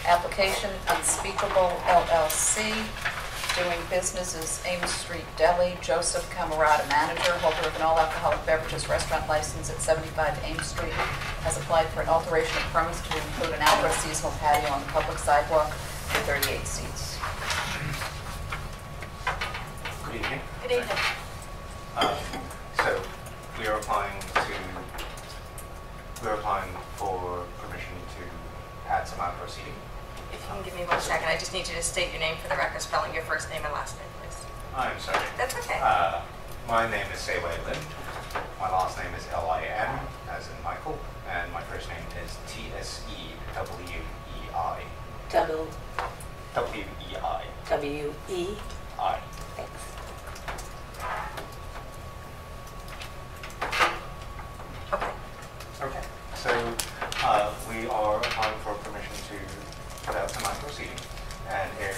Application Unspeakable LLC, doing business as Ames Street Deli, Joseph Camerata, manager, holder of an all-alcoholic beverages restaurant license at 75 Ames Street, has applied for an alteration of premise to include an outdoor seasonal patio on the public sidewalk for 38 seats. Good evening. Good evening. So we are applying for permission to add some outdoor seating. If you can give me 1 second, I just need you to state your name for the record, spelling your first name and last name, please. I'm sorry. That's okay. My name is Sewei Lin. My last name is L-I-N, as in Michael, and my first name is T-S-E-W-E-I. W-E-I. W-E-I. Thanks. Okay. Okay. So we are applying for permission to put out some outdoor seating, and here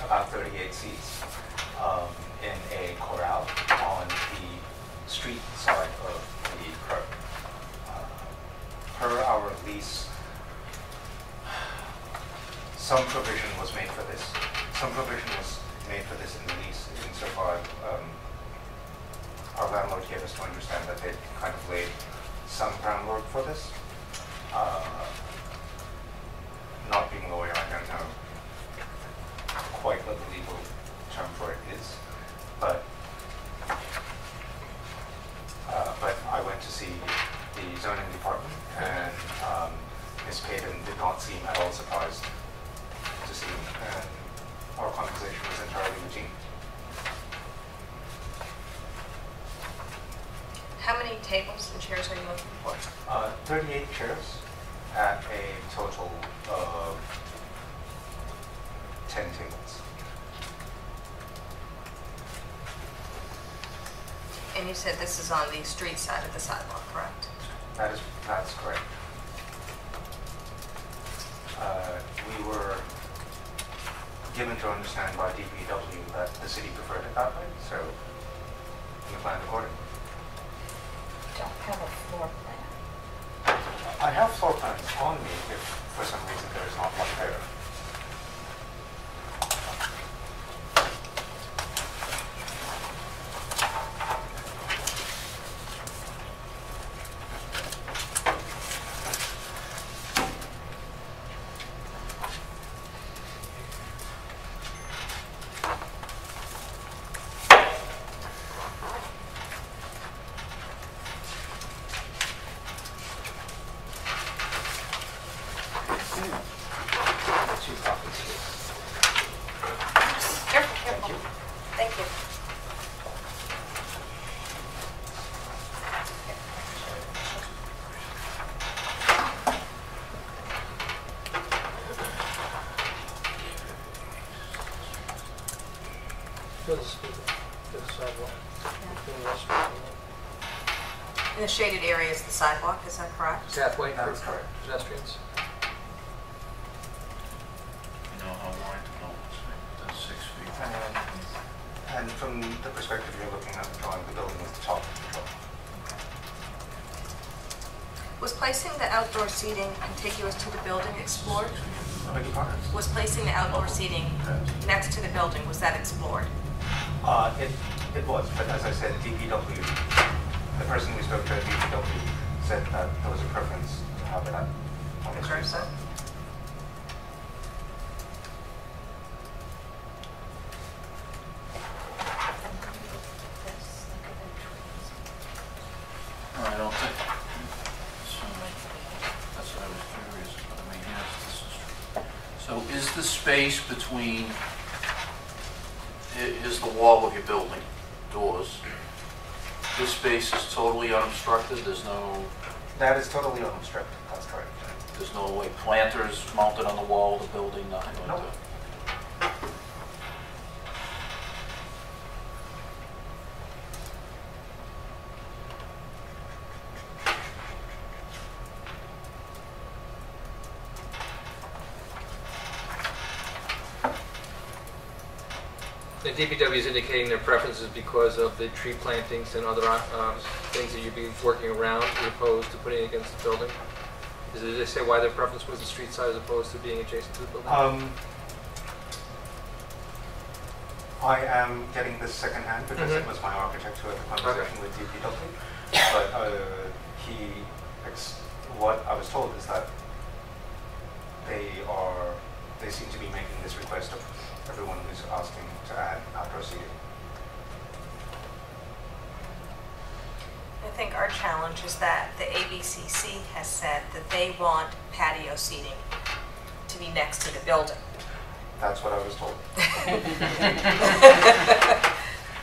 about 38 seats in a corral on the street side of the curb. Per our lease, some provision was made for this. Some provision was made for this in the lease insofar our landlord gave us to understand that they'd kind of laid some groundwork for this. Not being a lawyer, I don't know quite what the legal term for it is, but I went to see the zoning department, and Ms. Payton did not seem at all surprised to see me, and our conversation was entirely routine. How many tables and chairs are you looking for? 38 chairs at a total of 10 tables. And you said this is on the street side of the sidewalk, correct? That's correct. We were given to understand by DPW that the city preferred it that way, so we planned accordingly. Don't have a floor plan. I have floor plans on me if for some reason there is not one there. Careful. Thank you. In the shaded area is the sidewalk, is that correct? Pathway That's for correct. pedestrians. You know how wide the building is? That's 6 feet. And from the perspective you're looking at the drawing, the building is the top of the drawing. Was placing the outdoor seating contiguous to the building explored? I beg your pardon? Was placing the outdoor seating next to the building, was that explored? It was, but as I said, DPW, the person we spoke to at DPW said that there was a preference to have it on the street side. I don't think. That's what I was curious about. I mean, yes, this is true. So is the space between, is the wall of your building, doors, this space is totally unobstructed? There's no, That is totally unobstructed, that's correct. there's no like planters mounted on the wall of the building, nothing like Nope. that? The DPW is indicating their preferences because of the tree plantings and other things that you'd be working around as opposed to putting against the building. Did they say why their preference was the street side as opposed to being adjacent to the building? I am getting this secondhand because it was my architect who had the conversation with DPW. But what I was told is that they seem to be making this request of everyone who's asking to add outdoor seating. I think our challenge is that the ABCC has said that they want patio seating to be next to the building. That's what I was told.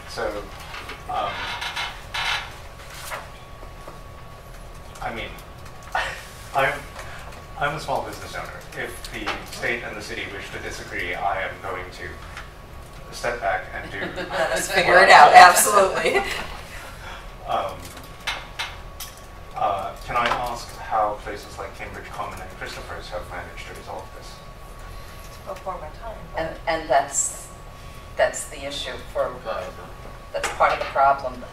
So, I mean, I'm a small business owner. If the state and the city wish to disagree, I am going to step back and do. Let's figure it out. Absolutely. Can I ask how places like Cambridge Common and Christopher's have managed to resolve this? Before my time. And that's the issue for, that's part of the problem.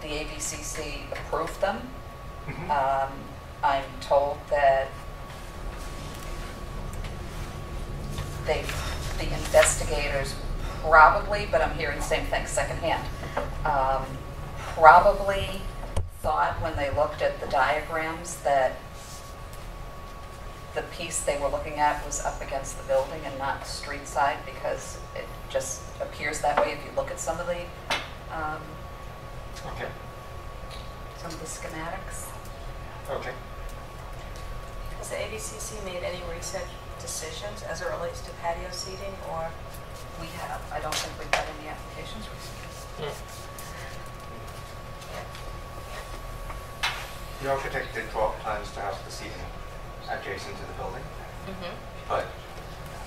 The ABCC approved them. I'm told that the investigators probably, but I'm hearing the same thing secondhand, probably thought when they looked at the diagrams that the piece they were looking at was up against the building and not street side, because it just appears that way if you look at some of the schematics. Okay. Has the ABCC made any recent decisions as it relates to patio seating, or? We have. I don't think we've had any applications recently. The architect did draw up plans to have the seating adjacent to the building, but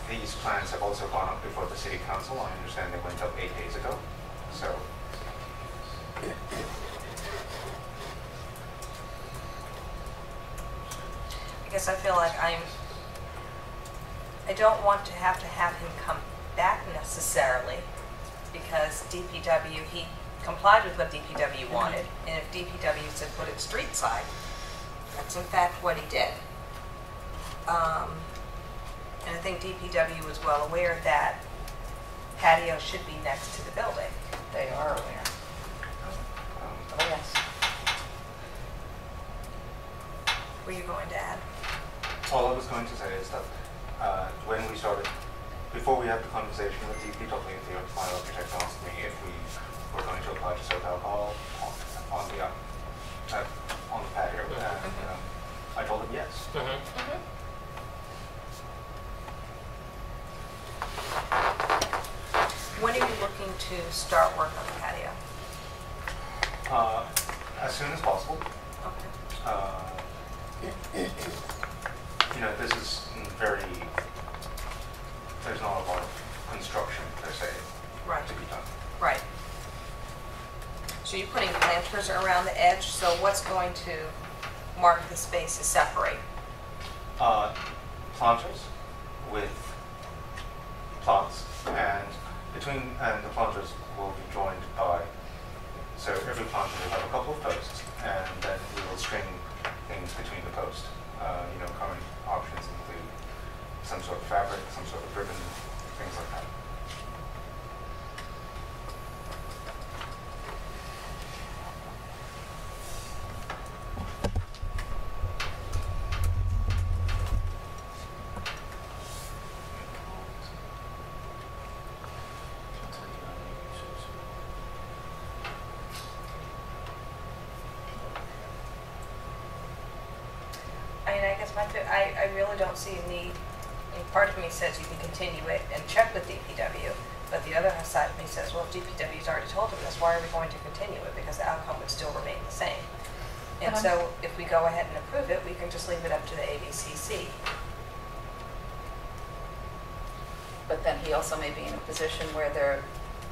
these plans have also gone up before the city council. I understand they went up 8 days ago. So I guess I feel like I don't want to have him come back necessarily, because DPW, he complied with what DPW wanted, and if DPW said put it street side, that's in fact what he did. And I think DPW was well aware that patio should be next to the building. They are aware. Oh, yes. Were you going to add? all I was going to say is that when we started, before we had the conversation with DPW, my architect asked me if we were going to apply to serve alcohol on the patio, and I told him yes. When are you looking to start work on the patio? As soon as possible. Okay. You know, this is there's not a lot of construction per se to be done. Right. So you're putting planters around the edge, so what's going to mark the space to separate? Planters with plants, and the planters will be joined by, so every planter will have a couple of posts, and then we will string things between the posts. Common options include some sort of fabric, some sort of ribbon, things like that. I really don't see a need. Part of me says you can continue it and check with DPW, but the other side of me says, well, if DPW's already told them this, why are we going to continue it? Because the outcome would still remain the same. And so if we go ahead and approve it, we can just leave it up to the ABCC. But then he also may be in a position where they're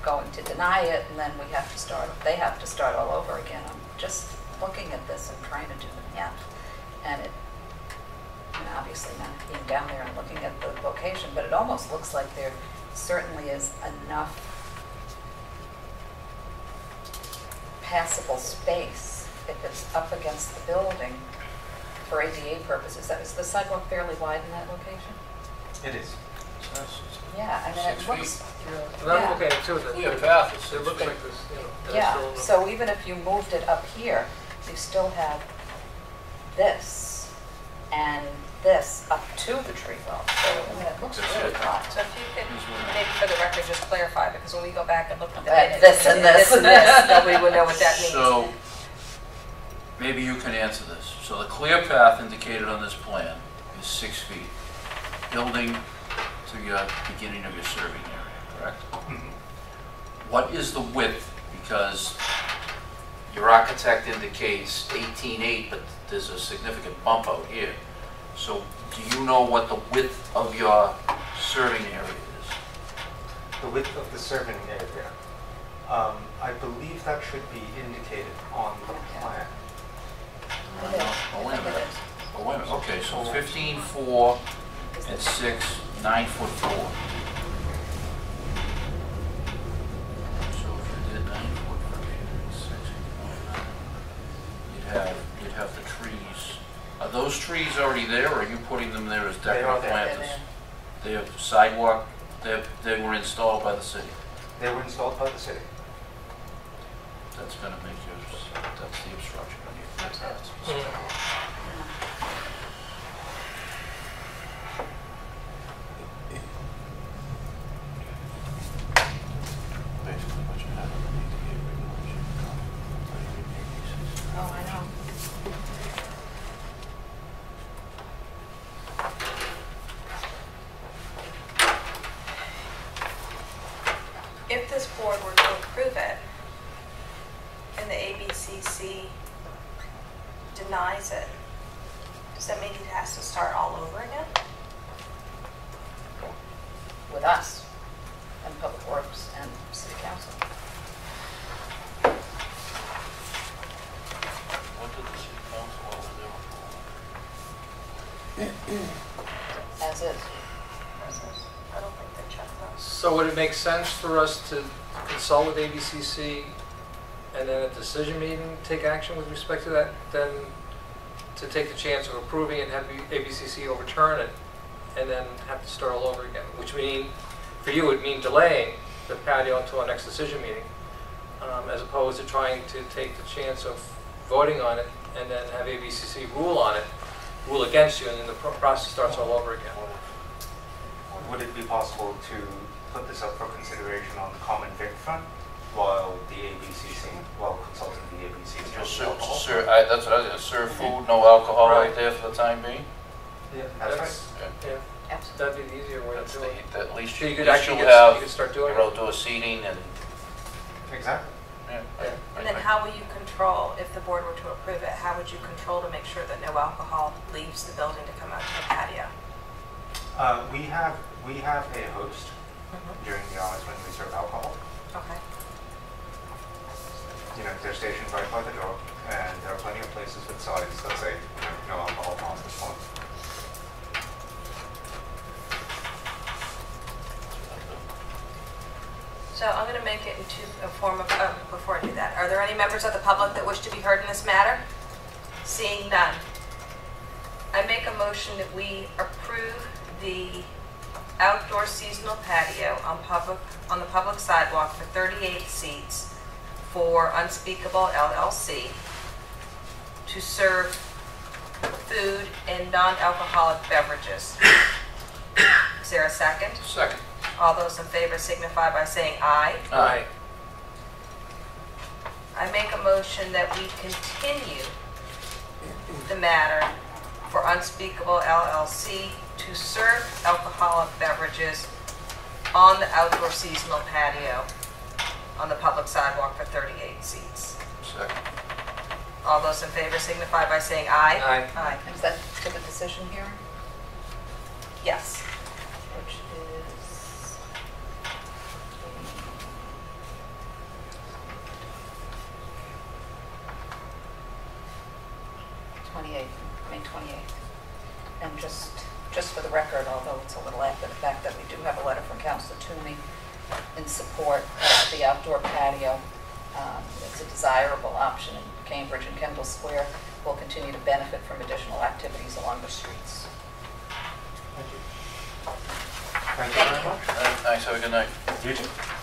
going to deny it, and then they have to start all over again. I'm just looking at this and trying to do the math, and obviously not being down there and looking at the location, but it almost looks like there certainly is enough passable space if it's up against the building for ADA purposes, is the sidewalk fairly wide in that location? It is. Yeah, I mean, it 6 looks, And I'm Yeah. looking at it too, that Clear path is it 6 looks feet. like this, you know. and it's yeah, still in the- so even if you moved it up here, you still have this and this up to the tree well. So, I mean, it looks That's really it. broad. So if you could, maybe for the record, just clarify, because when we go back and look at the That minutes, this and this and this. nobody would know what that means. So, maybe you can answer this. So the clear path indicated on this plan is 6 feet, building to your beginning of your serving area, correct? What is the width? Because your architect indicates 18.8, but there's a significant bump out here. So do you know what the width of your serving area is? The width of the serving area, I believe that should be indicated on the plan. It is. Oh, wait a I think it minute. is. Oh, wait a minute. Okay, so 15.4 and 6, 9'4". So if you did 9 foot from here, 6, 9, you'd have the trees. Are those trees already there, or are you putting them there as They are decorative there. planters? They're They have sidewalk, they were installed by the city. They were installed by the city. That's gonna make yours, that's the obstruction on your That's it. Mm. Basically what you have in the ADA regulation. Oh, I know. If this board were to approve it, and the ABCC denies it, does that mean it has to start all over again? With us and Public Works and City Council. What did the city council over there? As is. I don't think they checked those. So would it make sense for us to consult with ABCC and then at the decision meeting, take action with respect to that, then to take the chance of approving it and have ABCC overturn it, and then have to start all over again? Which mean, for you, it would mean delaying the patio until our next decision meeting, as opposed to trying to take the chance of voting on it and then have ABCC rule against you, and then the process starts all over again. Would it be possible to put this up for consideration on the common vic front while the ABCC, while consulting the ABCC? Just serve, that's what I was gonna serve food, no alcohol right there for the time being? Yeah, That's right. Yeah, Absolutely. that'd be the easier way That's to do it. at least So you you could you'll actually you have, could start doing your it. outdoor seating and, Exactly. yeah. Yeah. And then how will you control, if the board were to approve it, how would you control to make sure that no alcohol leaves the building to come out to the patio? We have a host during the hours when we serve alcohol. Okay. You know, they're stationed right by the door, and there are plenty of places with signs that say, you know, no alcohol past this point. So I'm going to make it into a form of, before I do that, are there any members of the public that wish to be heard in this matter? Seeing none. I make a motion that we approve the outdoor seasonal patio on the public sidewalk for 38 seats for Unspeakable LLC to serve food and non-alcoholic beverages. Is there a second? Second. All those in favor signify by saying aye. Aye. I make a motion that we continue the matter for Unspeakable LLC to serve alcoholic beverages on the outdoor seasonal patio on the public sidewalk for 38 seats. Second. All those in favor signify by saying aye. Aye. Aye. Is that for the decision hearing? Yes. Which is 28th, May 28th. And just for the record, although it's a little after the fact, that we do have a letter from Councilor Toomey in support of the outdoor patio. It's a desirable option in Cambridge and Kendall Square. will continue to benefit from additional activities along the streets. Thank you. Thank you very much. Thanks, have a good night. You too.